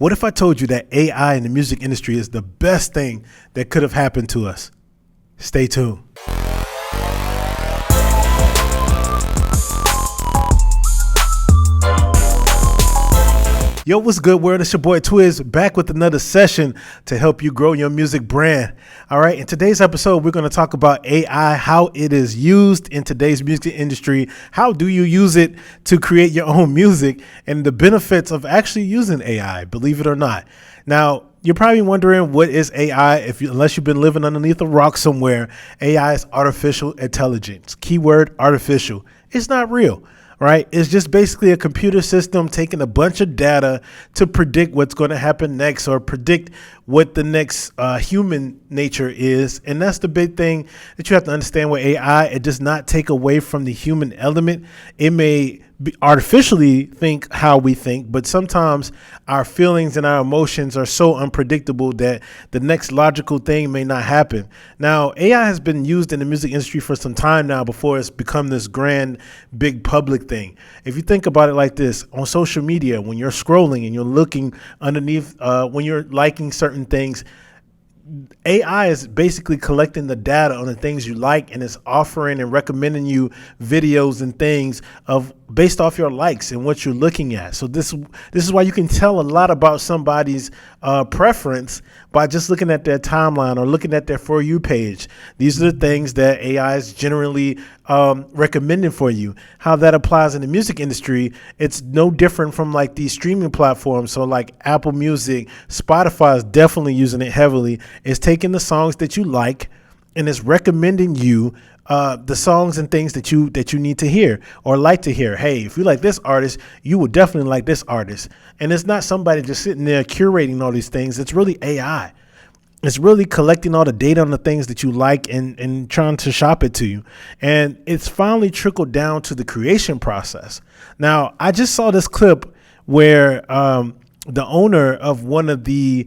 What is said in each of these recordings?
What if I told you that AI in the music industry is the best thing that could have happened to us? Stay tuned. Yo, what's good, world? It's your boy Twiz back with another session to help you grow your music brand. All right, in today's episode, we're going to talk about AI, how it is used in today's music industry. How do you use it to create your own music, and the benefits of actually using AI, believe it or not. Now, you're probably wondering, what is AI? Unless you've been living underneath a rock somewhere, AI is artificial intelligence. Keyword artificial. It's not real. Right? It's just basically a computer system taking a bunch of data to predict what's going to happen next, or predict what the next human nature is. And that's the big thing that you have to understand with AI. It does not take away from the human element. It may artificially think how we think, but sometimes our feelings and our emotions are so unpredictable that the next logical thing may not happen. Now, AI has been used in the music industry for some time now before it's become this grand, big public thing. If you think about it like this, on social media, when you're scrolling and you're looking underneath, when you're liking certain things, AI is basically collecting the data on the things you like, and it's offering and recommending you videos and things based off your likes and what you're looking at. So this is why you can tell a lot about somebody's preference by just looking at their timeline or looking at their For You page. These are the things that AI is generally recommending for you. How that applies in the music industry, it's no different from like these streaming platforms. So like Apple Music, Spotify is definitely using it heavily. It's taking the songs that you like and it's recommending you the songs and things that you need to hear or like to hear. Hey, if you like this artist, you will definitely like this artist. And it's not somebody just sitting there curating all these things. It's really AI. It's really collecting all the data on the things that you like and trying to shop it to you. And it's finally trickled down to the creation process. Now, I just saw this clip where the owner of one of the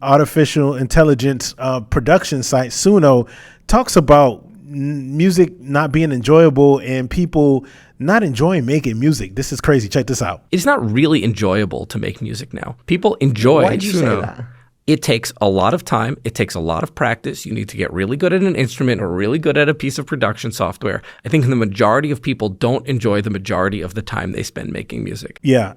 artificial intelligence production site, Suno, talks about music not being enjoyable and people not enjoying making music. This is crazy. Check this out. It's not really enjoyable to make music now. People enjoy. Why did you say that? It takes a lot of time. It takes a lot of practice. You need to get really good at an instrument or really good at a piece of production software. I think the majority of people don't enjoy the majority of the time they spend making music. Yeah,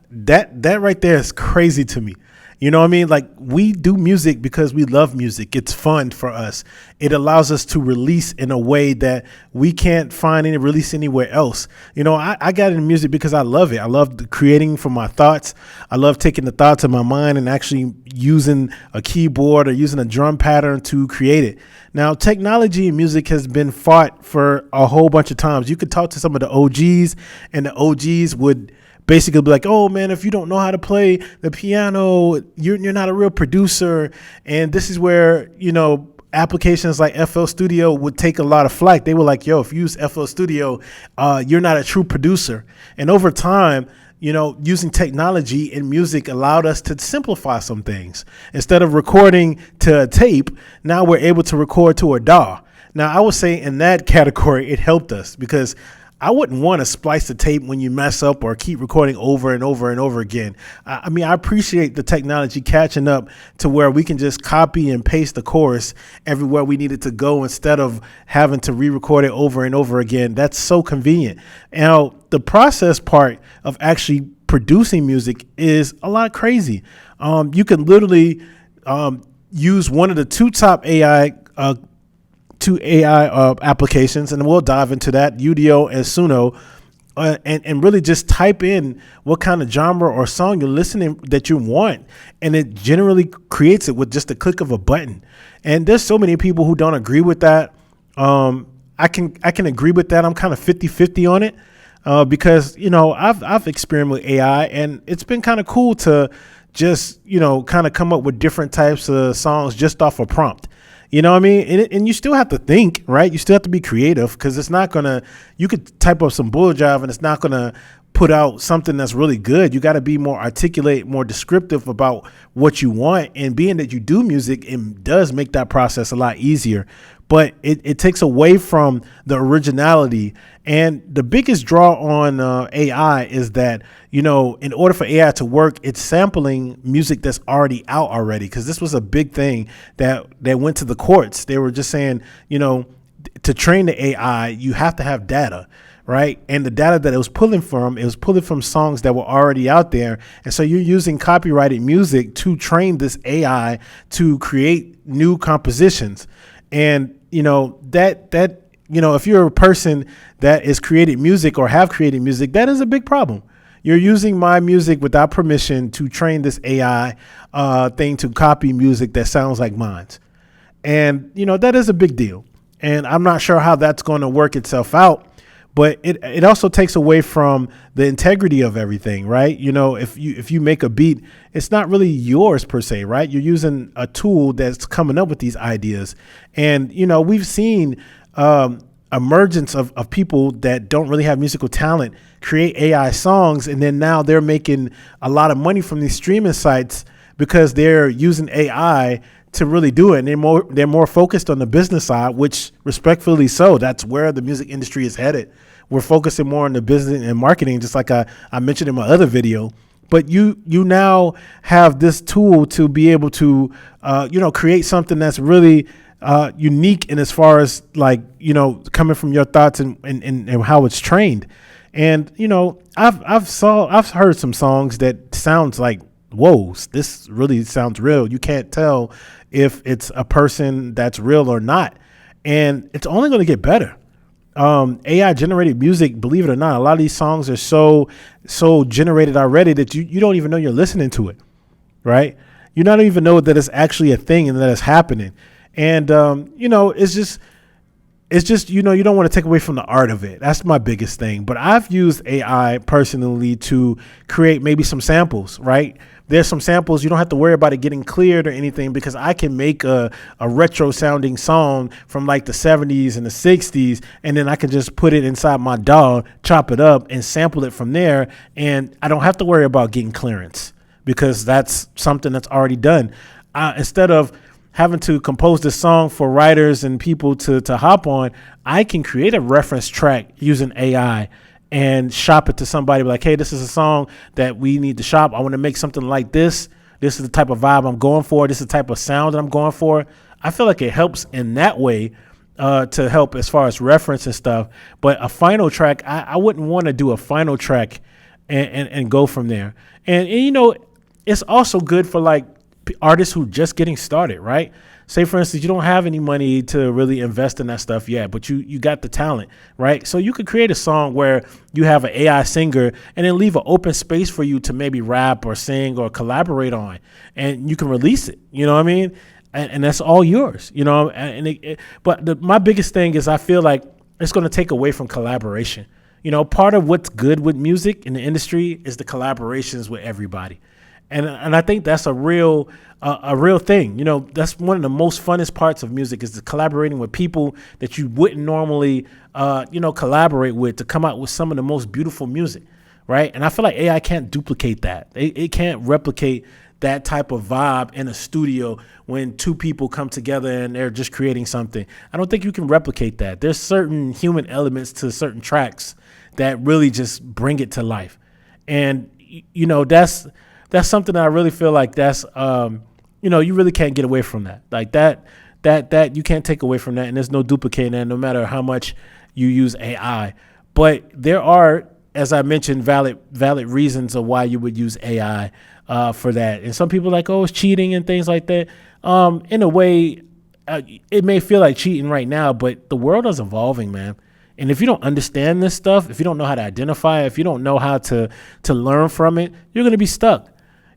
that right there is crazy to me. You know what I mean? Like, we do music because we love music. It's fun for us. It allows us to release in a way that we can't find any release anywhere else. You know, I got into music because I love it. I love creating from my thoughts. I love taking the thoughts of my mind and actually using a keyboard or using a drum pattern to create it. Now, technology in music has been fought for a whole bunch of times. You could talk to some of the OGs, and the OGs would basically be like, oh man, if you don't know how to play the piano, you're not a real producer. And this is where, you know, applications like FL Studio would take a lot of flack. They were like, yo, if you use FL Studio, you're not a true producer. And over time, you know, using technology in music allowed us to simplify some things. Instead of recording to a tape, now we're able to record to a DAW. Now, I would say in that category, it helped us because I wouldn't want to splice the tape when you mess up or keep recording over and over and over again. I mean, I appreciate the technology catching up to where we can just copy and paste the chorus everywhere we need it to go instead of having to re-record it over and over again. That's so convenient. Now, the process part of actually producing music is a lot crazy. You can literally use one of the two top AI applications, and we'll dive into that, Udio and Suno, and really just type in what kind of genre or song you're listening that you want, and it generally creates it with just a click of a button. And there's so many people who don't agree with that. I can agree with that. I'm kind of 50-50 on it because, you know, I've experimented with AI, and it's been kind of cool to just, you know, kind of come up with different types of songs just off a prompt. You know what I mean? And you still have to think, right? You still have to be creative because it's not going to, you could type up some bull jive and it's not going to put out something that's really good. You got to be more articulate, more descriptive about what you want. And being that you do music, it does make that process a lot easier. But it takes away from the originality. And the biggest draw on AI is that, in order for AI to work, it's sampling music that's already out already. Because this was a big thing that went to the courts. They were just saying, to train the AI, you have to have data. Right. And the data that it was pulling from songs that were already out there. And so you're using copyrighted music to train this AI to create new compositions. And, if you're a person that is created music or have created music, that is a big problem. You're using my music without permission to train this AI thing to copy music that sounds like mine. And, that is a big deal. And I'm not sure how that's going to work itself out. But it also takes away from the integrity of everything, right? If you make a beat, it's not really yours per se, right? You're using a tool that's coming up with these ideas. And, we've seen emergence of people that don't really have musical talent create AI songs. And then now they're making a lot of money from these streaming sites because they're using AI to really do it. And they're more focused on the business side, which respectfully so. That's where the music industry is headed. We're focusing more on the business and marketing, just like I mentioned in my other video. But you now have this tool to be able to, create something that's really unique in as far as coming from your thoughts and how it's trained. And, I've heard some songs that sounds like, whoa, this really sounds real. You can't tell if it's a person that's real or not. And it's only going to get better. AI generated music, believe it or not, a lot of these songs are so generated already that you don't even know you're listening to it. Right. You don't even know that it's actually a thing and that it's happening. And, it's just, you don't want to take away from the art of it. That's my biggest thing. But I've used AI personally to create maybe some samples, right? There's some samples. You don't have to worry about it getting cleared or anything because I can make a retro sounding song from like the 70s and the 60s. And then I can just put it inside my DAW, chop it up and sample it from there. And I don't have to worry about getting clearance because that's something that's already done. Instead of having to compose this song for writers and people to hop on, I can create a reference track using AI and shop it to somebody like, hey, this is a song that we need to shop. I want to make something like this. This is the type of vibe I'm going for. This is the type of sound that I'm going for. I feel like it helps in that way to help as far as reference and stuff. But a final track, I wouldn't want to do a final track and go from there. And it's also good for like artists who just getting started, right? Say, for instance, you don't have any money to really invest in that stuff yet, but you got the talent, right? So you could create a song where you have an AI singer and then leave an open space for you to maybe rap or sing or collaborate on, and you can release it. You know what I mean? And that's all yours, But my biggest thing is I feel like it's going to take away from collaboration. Part of what's good with music in the industry is the collaborations with everybody. And I think that's a real thing. That's one of the most funnest parts of music is the collaborating with people that you wouldn't normally, collaborate with to come out with some of the most beautiful music, right? And I feel like AI can't duplicate that. It can't replicate that type of vibe in a studio when two people come together and they're just creating something. I don't think you can replicate that. There's certain human elements to certain tracks that really just bring it to life. And, that's something that I really feel like that's, you really can't get away from that. Like that you can't take away from that. And there's no duplicating that no matter how much you use AI. But there are, as I mentioned, valid reasons of why you would use AI for that. And some people are like, oh, it's cheating and things like that. In a way, it may feel like cheating right now, but the world is evolving, man. And if you don't understand this stuff, if you don't know how to identify it, if you don't know how to learn from it, you're going to be stuck.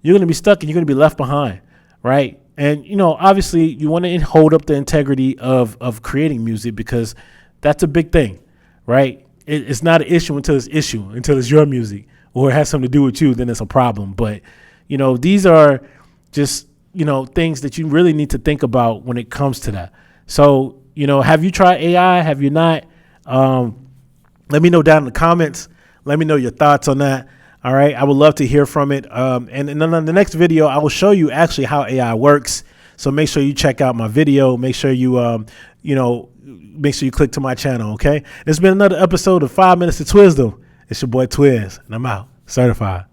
You're going to be stuck and you're going to be left behind, right? And, obviously you want to hold up the integrity of creating music because that's a big thing, right? It's not an issue until it's your music or it has something to do with you, then it's a problem. But, these are just, things that you really need to think about when it comes to that. So, have you tried AI? Have you not? Let me know down in the comments. Let me know your thoughts on that. All right. I would love to hear from it. And then on the next video, I will show you actually how AI works. So make sure you check out my video. Make sure you, make sure you click to my channel. Okay. This has been another episode of 5 Minutes of TWiZDOM. It's your boy Twiz, and I'm out. Certified.